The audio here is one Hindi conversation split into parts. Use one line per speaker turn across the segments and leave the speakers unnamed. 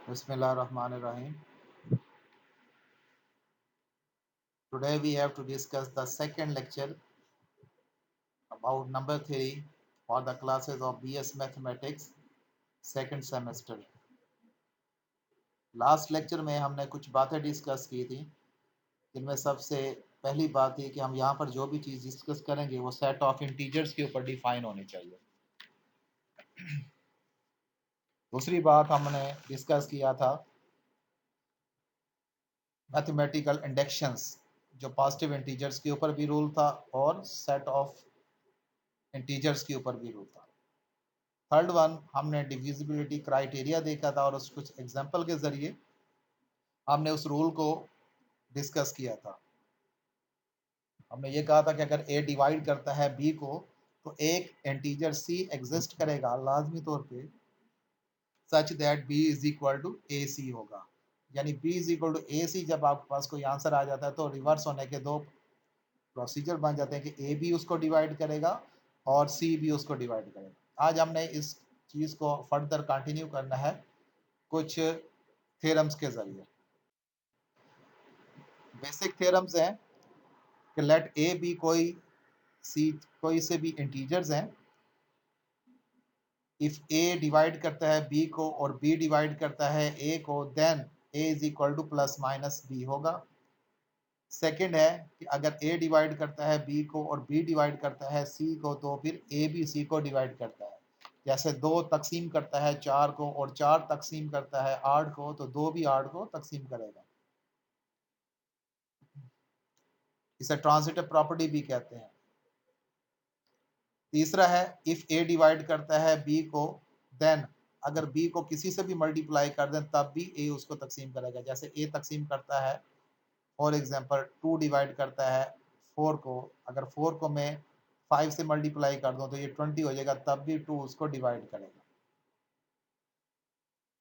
Bismillahirrahmanirrahim. Today we have to discuss the second lecture about number theory for the classes of BS Mathematics second semester. Last lecture में हमने कुछ बातें डिस्कस की थी, जिनमें सबसे पहली बात ये कि हम यहाँ पर जो भी चीज़ डिस्कस करेंगे वो सेट ऑफ इंटीजर्स के ऊपर डिफाइन होनी चाहिए। दूसरी बात हमने डिस्कस किया था मैथमेटिकल इंडेक्शंस, जो पॉजिटिव इंटीजर्स के ऊपर भी रूल था और सेट ऑफ इंटीजर्स के ऊपर भी रूल था। थर्ड वन हमने डिविजिबिलिटी क्राइटेरिया देखा था और उस कुछ एग्जांपल के जरिए हमने उस रूल को डिस्कस किया था। हमने ये कहा था कि अगर ए डिवाइड करता है बी को तो एक इंटीजर सी एग्जिस्ट करेगा लाजमी तौर पे such that B is equal to A C होगा। यानी B is equal to A C जब आपके पास कोई आंसर आ जाता है तो रिवर्स होने के दो प्रोसीजर बन जाते हैं कि ए भी उसको डिवाइड करेगा और सी भी उसको डिवाइड करेगा। आज हमने इस चीज़ को फर्दर कंटिन्यू करना है कुछ थ्योरम्स के जरिए। बेसिक थ्योरम्स हैं कि लेट ए बी कोई से भी इंटीजर्स हैं। इफ ए डिवाइड करता है बी को और बी डिवाइड करता है ए को, then A is equal to plus minus B होगा। सेकंड है कि अगर ए डिवाइड करता है बी को और बी डिवाइड करता है सी को तो फिर ए भी सी को डिवाइड करता है। जैसे 2 तकसीम करता है 4 को और 4 तकसीम करता है 8 को तो 2 भी 8 को तकसीम करेगा। इसे ट्रांजिटिव प्रॉपर्टी भी कहते हैं। तीसरा है इफ ए डिवाइड करता है बी को, देन अगर बी को किसी से भी मल्टीप्लाई कर दें तब भी ए उसको तकसीम करेगा। जैसे ए तकसीम करता है फॉर एग्जांपल 2 डिवाइड करता है 4 को, अगर 4 को मैं 5 से मल्टीप्लाई कर दूं तो ये 20 हो जाएगा, तब भी 2 उसको डिवाइड करेगा।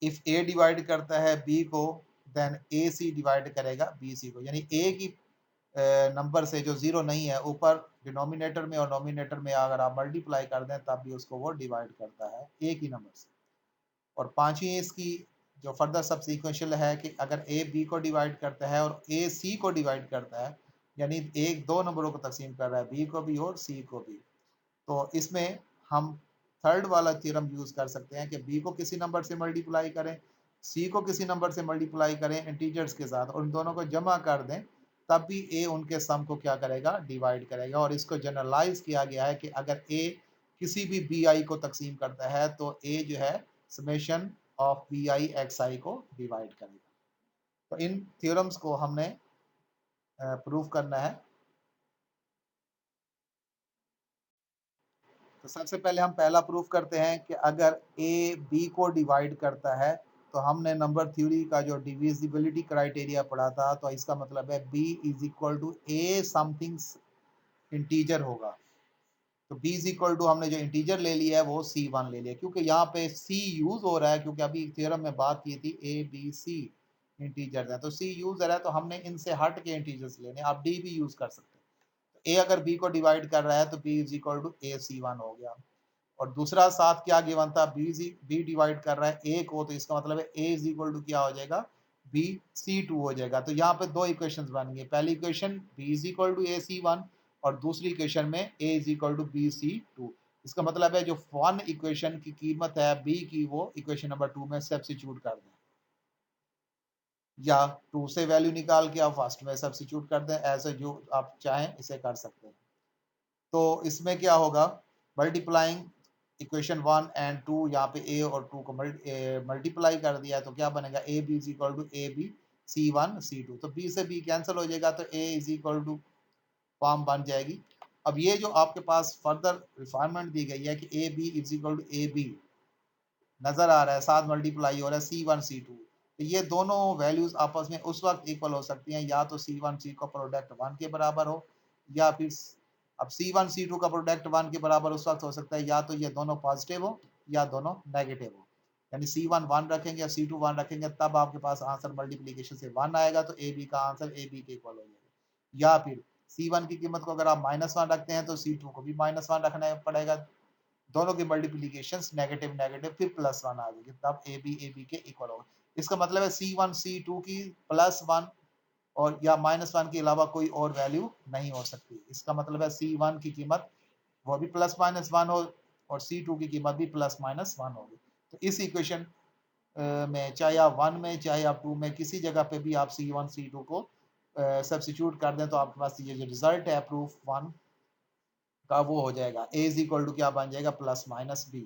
इफ ए डिवाइड करता है बी को, देन ए सी डिवाइड करेगा बी सी को। यानी ए की नंबर से जो जीरो नहीं है ऊपर डिनोमिनेटर में और नोमिनेटर में अगर आप मल्टीप्लाई कर दें तब भी उसको वो डिवाइड करता है एक ही नंबर से। और पांचवी इसकी जो फर्दर सब सीक्वेंशियल है कि अगर ए बी को डिवाइड करता है और ए सी को डिवाइड करता है, यानी एक दो नंबरों को तकसीम कर रहा है, बी को भी और सी को भी, तो इसमें हम थर्ड वाला थ्योरम यूज कर सकते हैं कि बी को किसी नंबर से मल्टीप्लाई करें, सी को किसी नंबर से मल्टीप्लाई करें इंटीजर्स के साथ और उन दोनों को जमा कर दें, तब भी ए उनके सम को क्या करेगा, डिवाइड करेगा। और इसको जनरलाइज किया गया है कि अगर ए किसी भी बी आई को तकसीम करता है तो ए जो है summation of B I X I को डिवाइड करेगा। तो इन थ्योरम्स को हमने प्रूव करना है। तो सबसे पहले हम पहला प्रूफ करते हैं कि अगर ए बी को डिवाइड करता है तो हमने नंबर थ्योरी का जो डिविजिबिलिटी क्राइटेरिया पढ़ा था, तो इसका मतलब है B is equal to A something integer होगा। तो बी इज इक्वल टू हमने जो इंटीजर ले लिया है वो C1 ले लिया, क्योंकि यहाँ पे C यूज हो रहा है, क्योंकि अभी थ्योरम में बात की थी ए बी सी इंटीजर है तो C यूज हो रहा है, तो हमने इनसे हट के इंटीजर्स लेने। आप डी भी यूज कर सकते हैं। तो ए अगर बी को डिवाइड कर रहा है तो B is equal to A C1 हो गया। और दूसरा साथ क्या गिवन था, बी डिवाइड कर रहा है ए को, तो इसका मतलब है ए इज इक्वल टू क्या हो जाएगा, बी C2 हो जाएगा। तो यहाँ पे दो इक्वेशंस बन गई, पहली equation B is equal to A C1 और दूसरी इक्वेशन में A is equal to B C2। इसका मतलब है जो वन इक्वेशन की कीमत है बी की वो इक्वेशन नंबर 2 में सब्स्टिट्यूट कर दें, या 2 से वैल्यू निकाल के आप फर्स्ट में सब्स्टिट्यूट कर दें, ऐसे जो आप चाहें इसे कर सकते हैं। तो इसमें क्या होगा, मल्टीप्लाइंग इक्वेशन 1 एंड 2, यहाँ पे ए और 2 को मल्टीप्लाई कर दिया तो क्या बनेगा, A B is equal to A B C1 C2। तो बी से बी कैंसिल हो जाएगा तो ए इज इक्वल टू फॉर्म बन जाएगी। अब ये जो आपके पास फर्दर रिफाइनमेंट दी गई है कि A B is equal to A B नजर आ रहा है, साथ मल्टीप्लाई हो रहा है C1 C2, तो ये दोनों वैल्यूज आपस में उस वक्त इक्वल हो सकती हैं या तो C1 C का प्रोडक्ट 1 के बराबर हो, या फिर अब C1 C2 का प्रोडक्ट 1 के बराबर उस वक्त हो सकता है या तो ये दोनों पॉजिटिव हो या दोनों नेगेटिव हो। यानी C1 1 रखेंगे या C2 1 रखेंगे तब आपके पास आंसर मल्टीप्लीकेशन से 1 आएगा, तो ए बी का आंसर ए बी के इक्वल हो जाएगा। या फिर C1 की कीमत को अगर आप -1 रखते हैं तो C2 को भी -1 रखना पड़ेगा, दोनों की मल्टीप्लीकेशन नेगेटिव नेगेटिव फिर +1 आ जाएगी, तब ए बी के इक्वल होगा। इसका मतलब है C1 C2 की +1 और या -1 के अलावा कोई और वैल्यू नहीं हो सकती। इसका मतलब है C1 की कीमत वो भी +-1 हो और C2 की कीमत भी +-1 होगी। तो इस इक्वेशन में चाहे आप 1 में चाहे आप 2 में किसी जगह पे भी आप C1 C2 को सब्स्टिट्यूट कर दें तो आपके पास ये जो रिजल्ट है प्रूफ 1 का वो हो जाएगा। A इज इक्वल टू क्या बन जाएगा +-B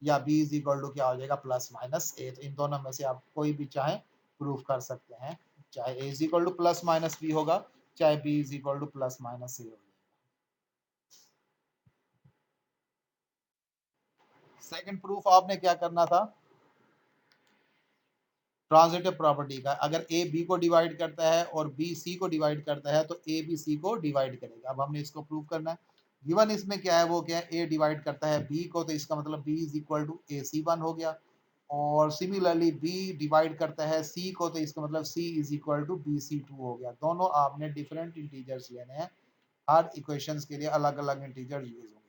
या B इज इक्वल टू क्या हो जाएगा +-A। तो इन दोनों में से आप कोई भी चाहे प्रूफ कर सकते हैं। चाहे A is equal to +-B होगा, चाहे B is equal to +-A होगा। सेकंड प्रूफ आपने क्या करना था, ट्रांजिटिव प्रॉपर्टी का। अगर ए बी को डिवाइड करता है और बी सी को डिवाइड करता है तो ए बी सी को डिवाइड करेगा। अब हमने इसको प्रूव करना है। गिवन इसमें क्या है, वो क्या है, ए डिवाइड करता है बी को, तो इसका मतलब B is equal to A C one हो गया। और सिमिलरली बी डिवाइड करता है सी को, तो इसका मतलब C is equal to B C two हो गया। दोनों आपने डिफरेंट इंटीजर्स लेने हैं। हर इक्वेशंस के लिए अलग अलग इंटीजर यूज होंगे।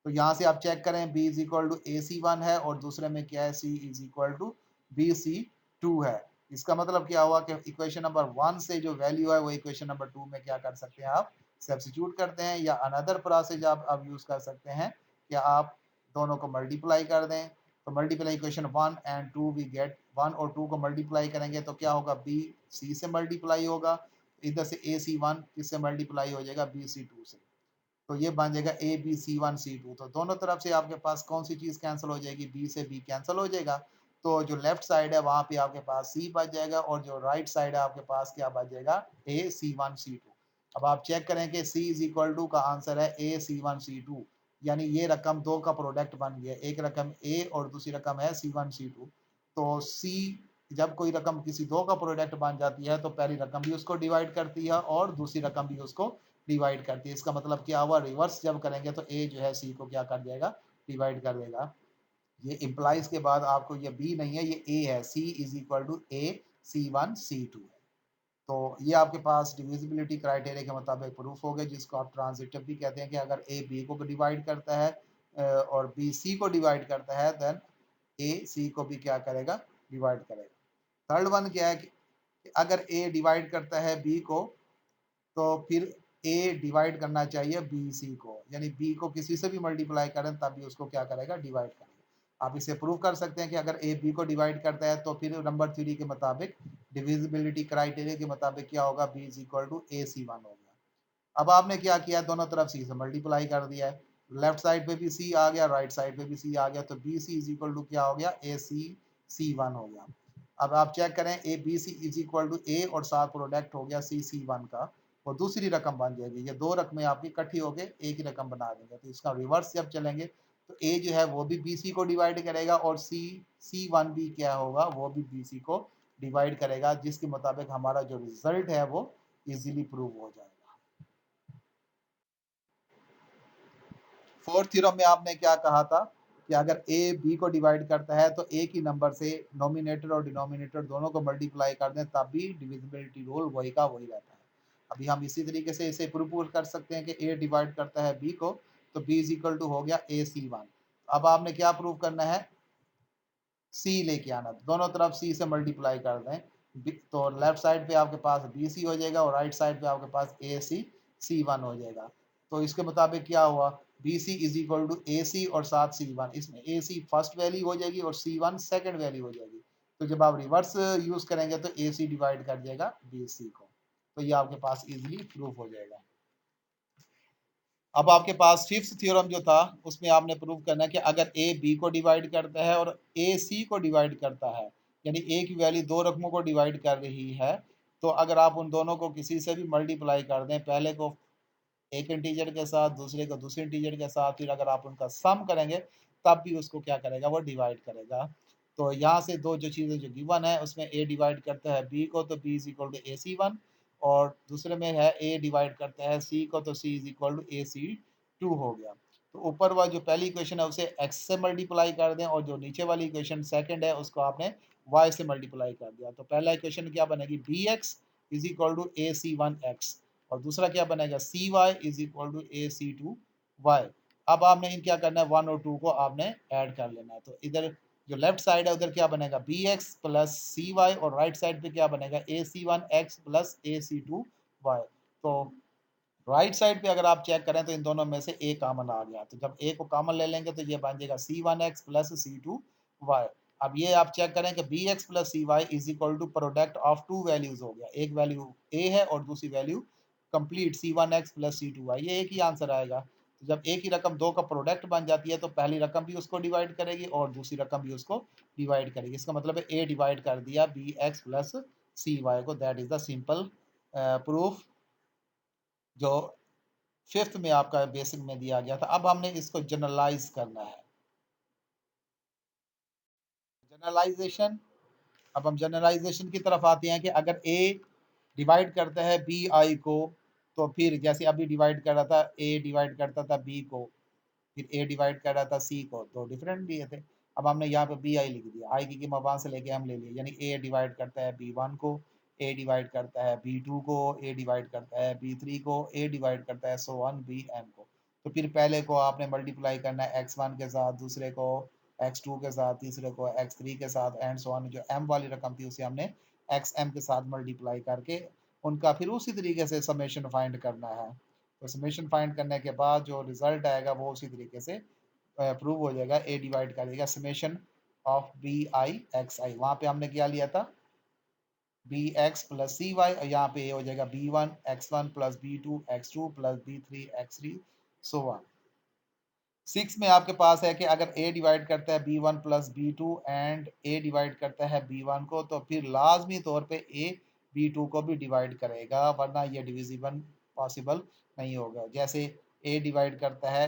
तो यहाँ से आप चेक करें, b is equal to A C one है और दूसरे में क्या है, c is equal to B C two है। इसका मतलब क्या हुआ कि इक्वेशन नंबर 1 से जो वैल्यू है वो इक्वेशन नंबर 2 में क्या कर सकते हैं, आप सब्स्टिट्यूट करते हैं। या अनदर प्रोसेस आप यूज कर सकते हैं कि आप दोनों को मल्टीप्लाई कर दें। तो multiply equation 1 and 2 we get 1 और 2 को मल्टीप्लाई करेंगे तो क्या होगा, बी सी से मल्टीप्लाई होगा। इधर से ए सी वन किससे मल्टीप्लाई हो जाएगा, बी सी टू से। तो ये बन जाएगा A B C one C two. तो दोनों तरफ से आपके पास कौन सी चीज कैंसिल हो जाएगी, बी से बी कैंसिल हो जाएगा। तो जो लेफ्ट साइड है वहां पे आपके पास सी बच जाएगा और जो राइट साइड है आपके पास क्या बच जाएगा, ए सी वन सी टू। अब आप चेक करें कि सी इज इक्वल टू का आंसर है ए सी वन सी टू, यानी ये रकम दो का प्रोडक्ट बन गया। एक रकम ए और दूसरी रकम है सी वन सी टू। तो सी जब कोई रकम किसी दो का प्रोडक्ट बन जाती है तो पहली रकम भी उसको डिवाइड करती है और दूसरी रकम भी उसको डिवाइड करती है। इसका मतलब क्या हुआ, रिवर्स जब करेंगे तो ए जो है सी को क्या कर देगा, डिवाइड कर देगा। ये इम्प्लाइज के बाद आपको ये बी नहीं है, ये ए है। C is equal to A C one C two है। तो ये आपके पास डिविजिबिलिटी क्राइटेरिया के मुताबिक प्रूफ हो गए, जिसको आप ट्रांजिटिव भी कहते हैं कि अगर ए बी को डिवाइड करता है और बी सी को डिवाइड करता है, देन ए सी को भी क्या करेगा, डिवाइड करेगा। थर्ड वन क्या है कि अगर ए डिवाइड करता है बी को, तो फिर ए डिवाइड करना चाहिए बी सी को, यानी बी को किसी से भी मल्टीप्लाई करें तब भी उसको क्या करेगा, डिवाइड करेगा। आप इसे प्रूव कर सकते हैं कि अगर ए बी को डिवाइड करता है तो फिर नंबर 3 के मुताबिक डिविजिबिलिटी क्राइटेरिया के मुताबिक क्या होगा, B is equal to A C one हो गया। अब आपने क्या किया, दोनों तरफ सी से मल्टीप्लाई कर दिया है। लेफ्ट साइड पे भी सी आ गया, राइट साइड पे भी सी आ गया, तो B C is equal to क्या हो गया, ए सी सी वन हो गया। अब आप चेक करें, A B C is equal to A और साथ प्रोडक्ट हो गया सी सी वन का, और दूसरी रकम बन जाएगी। ये दो रकमें आपकी इकट्ठी होकर एक ही रकम बना देंगे। तो इसका रिवर्स जब चलेंगे तो ए जो है वो भी बी सी को डिवाइड करेगा और सी सी वन भी क्या होगा, वो भी बी सी को डिवाइड करेगा, जिसके मुताबिक हमारा जो रिजल्ट है वो इजीली प्रूव हो जाएगा। फोर्थ थ्योरम में आपने क्या कहा था कि अगर ए बी को डिवाइड करता है तो एक ही नंबर से नोमिनेटर और डिनोमिनेटर दोनों को मल्टीप्लाई कर दें तब भी डिविजिबिलिटी रूल वही का वही रहता है। अभी हम इसी तरीके से इसे प्रूव कर सकते हैं कि ए डिवाइड करता है बी को, तो बी इज इक्वल टू हो गया ए सी वन। अब आपने क्या प्रूव करना है, सी लेके आना, दोनों तरफ सी से मल्टीप्लाई कर दें तो लेफ्ट साइड पे आपके पास बी सी हो जाएगा और राइट साइड पे आपके पास ए सी सी वन हो जाएगा। तो इसके मुताबिक क्या हुआ, B C is equal to A C और साथ सी वन, इसमें ए सी फर्स्ट वैल्यू हो जाएगी और सी वन सेकेंड वैल्यू हो जाएगी। तो जब आप रिवर्स यूज करेंगे तो ए सी डिवाइड कर देगा बी सी को। तो ये आपके पास इजिली प्रूफ हो जाएगा। अब आपके पास फिफ्थ थ्योरम जो था उसमें आपने प्रूव करना है कि अगर ए बी को डिवाइड करता है और ए सी को डिवाइड करता है, यानी ए की वैल्यू दो रकमों को डिवाइड कर रही है, तो अगर आप उन दोनों को किसी से भी मल्टीप्लाई कर दें, पहले को एक इंटीजर के साथ, दूसरे को दूसरे इंटीजर के साथ, फिर अगर आप उनका सम करेंगे तब भी उसको क्या करेगा, वो डिवाइड करेगा। तो यहाँ से दो जो चीज़ें जो गिवन है उसमें ए डिवाइड करता है बी को तो B is equal to A C one, और दूसरे में है ए डिवाइड करता है सी को तो C is equal to A C two हो गया। तो ऊपर वाला जो पहली इक्वेशन है उसे एक्स से मल्टीप्लाई कर दें और जो नीचे वाली इक्वेशन सेकंड है उसको आपने वाई से मल्टीप्लाई कर दिया। तो पहला इक्वेशन क्या बनेगी, B X is equal to A C one X, और दूसरा क्या बनेगा, C Y is equal to A C two Y. अब आपने इन क्या करना है, वन और टू को आपने ऐड कर लेना है। तो इधर जो लेफ्ट साइड है उधर क्या बनेगा B X plus C Y, और राइट साइड पे क्या बनेगा A C one X plus A C two Y. तो राइट साइड पे अगर आप चेक करें तो इन दोनों में से ए कॉमन आ गया, तो जब ए को कॉमन ले लेंगे तो ये बन जाएगा C one X plus C two Y. अब ये आप चेक करें कि B X plus C Y is equal to product of two values हो गया, एक वैल्यू ए है और दूसरी value complete C one X plus C two Y, ये एक ही आंसर आएगा। तो जब एक ही रकम दो का प्रोडक्ट बन जाती है तो पहली रकम भी उसको डिवाइड करेगी और दूसरी रकम भी उसको डिवाइड करेगी, इसका मतलब है ए डिवाइड कर दिया B X plus C Y को। That is the simple proof जो फिफ्थ में आपका बेसिक में दिया गया था। अब हमने इसको जनरलाइज करना है, जनरलाइजेशन। अब हम जनरलाइजेशन की तरफ आते हैं कि अगर ए डिवाइड करता है बी आई को, तो फिर जैसे अभी डिवाइड कर रहा था, ए डिवाइड करता था बी को, फिर ए डिवाइड कर रहा था सी को, तो डिफरेंट दिए थे। अब हमने यहाँ पे बी आई लिख दिया, आई की कीमत वहां से लेके हम ले लिए, यानी ए डिवाइड करता है बी वन को, ए डिवाइड करता है बी टू को, ए डिवाइड करता है बी थ्री को, ए डिवाइड करता है सो वन बी एन को। तो फिर पहले को आपने मल्टीप्लाई करना है एक्स वन के साथ, दूसरे को एक्स टू के साथ, तीसरे को एक्स थ्री के साथ, एंड सो वन। जो एम वाली रकम थी उसे हमने एक्स एम के साथ मल्टीप्लाई करके उनका फिर उसी तरीके से समेशन फाइंड करना है। तो समेशन फाइंड करने के बाद जो रिजल्ट आएगा वो उसी तरीके से प्रूव हो जाएगा, ए डिवाइड कर देगा summation of B I X I. वहां पे हमने क्या लिया था B X plus C Y, यहाँ पे ये हो जाएगा B one X one plus B two X two plus B three X three so on. Six में आपके पास है कि अगर ए डिवाइड करता है B one plus B two and A divide करता है बी वन को, तो फिर लाजमी तौर पे ए बी टू को भी डिवाइड करेगा, वरना ये डिविजिबल पॉसिबल नहीं होगा। जैसे ए डिवाइड करता है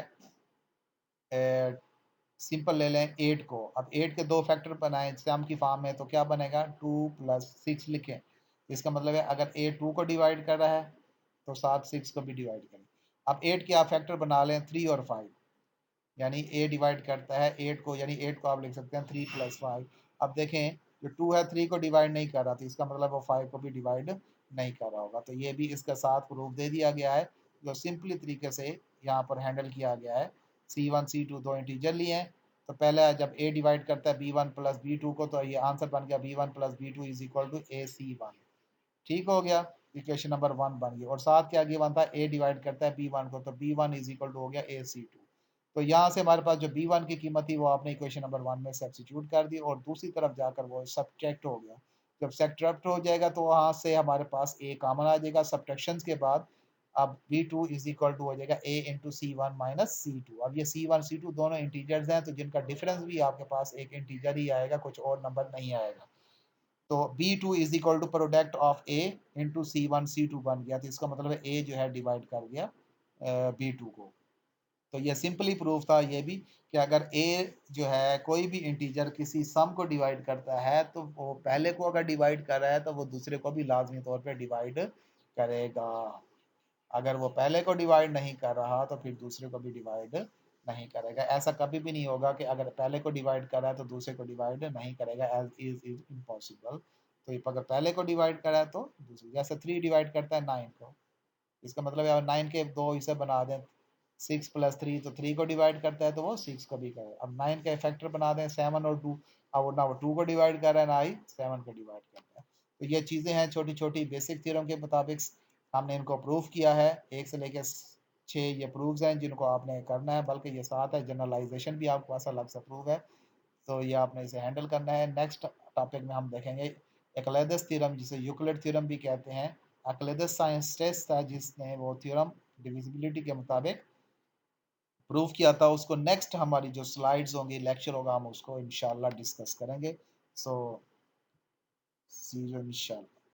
सिंपल ले लें 8 को, अब 8 के दो फैक्टर बनाए सम की फॉर्म में, तो क्या बनेगा 2 प्लस 6 लिखें। इसका मतलब है अगर ए 2 को डिवाइड कर रहा है तो साथ 6 को भी डिवाइड करें। अब 8 के आप फैक्टर बना लें 3 और 5, यानी ए डिवाइड करता है 8 को, यानी 8 को आप लिख सकते हैं 3 प्लस 5। अब देखें जो 2 है 3 को डिवाइड नहीं कर रहा था, इसका मतलब वो 5 को भी डिवाइड नहीं कर रहा होगा। तो ये भी इसका साथ प्रूफ दे दिया गया है, जो सिंपली तरीके से यहाँ पर हैंडल किया गया है। C1 C2 दो इंटीजर लिए हैं, तो पहले जब ए डिवाइड करता है B one plus B two को, तो ये आंसर बन गया B one plus B two is equal to A C one. ठीक हो गया, इक्वेशन नंबर 1 बन गई। और साथ क्या गिवन था, ए डिवाइड करता है बी वन को, तो B one is equal to हो गया ए सी टू। तो यहाँ से हमारे पास जो बी वन की कीमत थी वो आपने इक्वेशन नंबर 1 में सब्सिट्यूट कर दी, और दूसरी तरफ जाकर वो सब्ट्रैक्ट हो गया। जब सब्ट्रैक्ट हो जाएगा तो वहाँ से हमारे पास ए कॉमन आ जाएगा सब्ट्रैक्शन के बाद। अब B two is equal to हो जाएगा A into C one minus C two. अब ये सी वन सी टू दोनों इंटीजर्स हैं, तो जिनका डिफरेंस भी आपके पास एक इंटीजर ही आएगा, कुछ और नंबर नहीं आएगा। तो B two is equal to product of A into C one C two बन गया, तो इसका मतलब है ए जो है डिवाइड कर गया बी टू को। तो ये सिंपली प्रूफ था ये भी कि अगर ए जो है कोई भी इंटीजर किसी सम को डिवाइड करता है, तो वो पहले को अगर डिवाइड कर रहा है तो वो दूसरे को भी लाजमी तौर पे डिवाइड करेगा। अगर वो पहले को डिवाइड नहीं कर रहा तो फिर दूसरे को भी डिवाइड नहीं करेगा। ऐसा कभी भी नहीं होगा कि अगर पहले को डिवाइड कर रहा है तो दूसरे को डिवाइड नहीं करेगा, एज इज इम्पॉसिबल। तो अगर पहले को डिवाइड करा है तो दूसरे, जैसे 3 डिवाइड करता है 9 को, इसका मतलब है 9 के दो हिस्से बना दें, 6 प्लस 3, तो 3 को डिवाइड करता है तो वो 6 को भी करे। अब 9 का फैक्टर बना दें 7 और 2, अब ना वो 2 को डिवाइड कर रहा है ना ही 7 को डिवाइड कर रहा है। तो ये चीज़ें हैं छोटी छोटी बेसिक थ्योरम के मुताबिक हमने इनको प्रूफ किया है। 1 से लेकर 6 ये प्रूफ्स हैं जिनको आपने करना है, बल्कि ये 7 है, जनरलाइजेशन भी आपके पास अलग से प्रूफ है, तो ये आपने इसे हैंडल करना है। नेक्स्ट टॉपिक में हम देखेंगे एक्लेदस थ्योरम, जिसे यूक्लिड थ्योरम भी कहते हैं। एक्लेदस साइंटिस्ट था जिसने वो थ्योरम डिविजिबिलिटी के मुताबिक प्रूव किया था। उसको नेक्स्ट हमारी जो स्लाइड्स होंगी, लेक्चर होगा, हम उसको इंशाल्लाह डिस्कस करेंगे। सो सी यू इंशाल्लाह।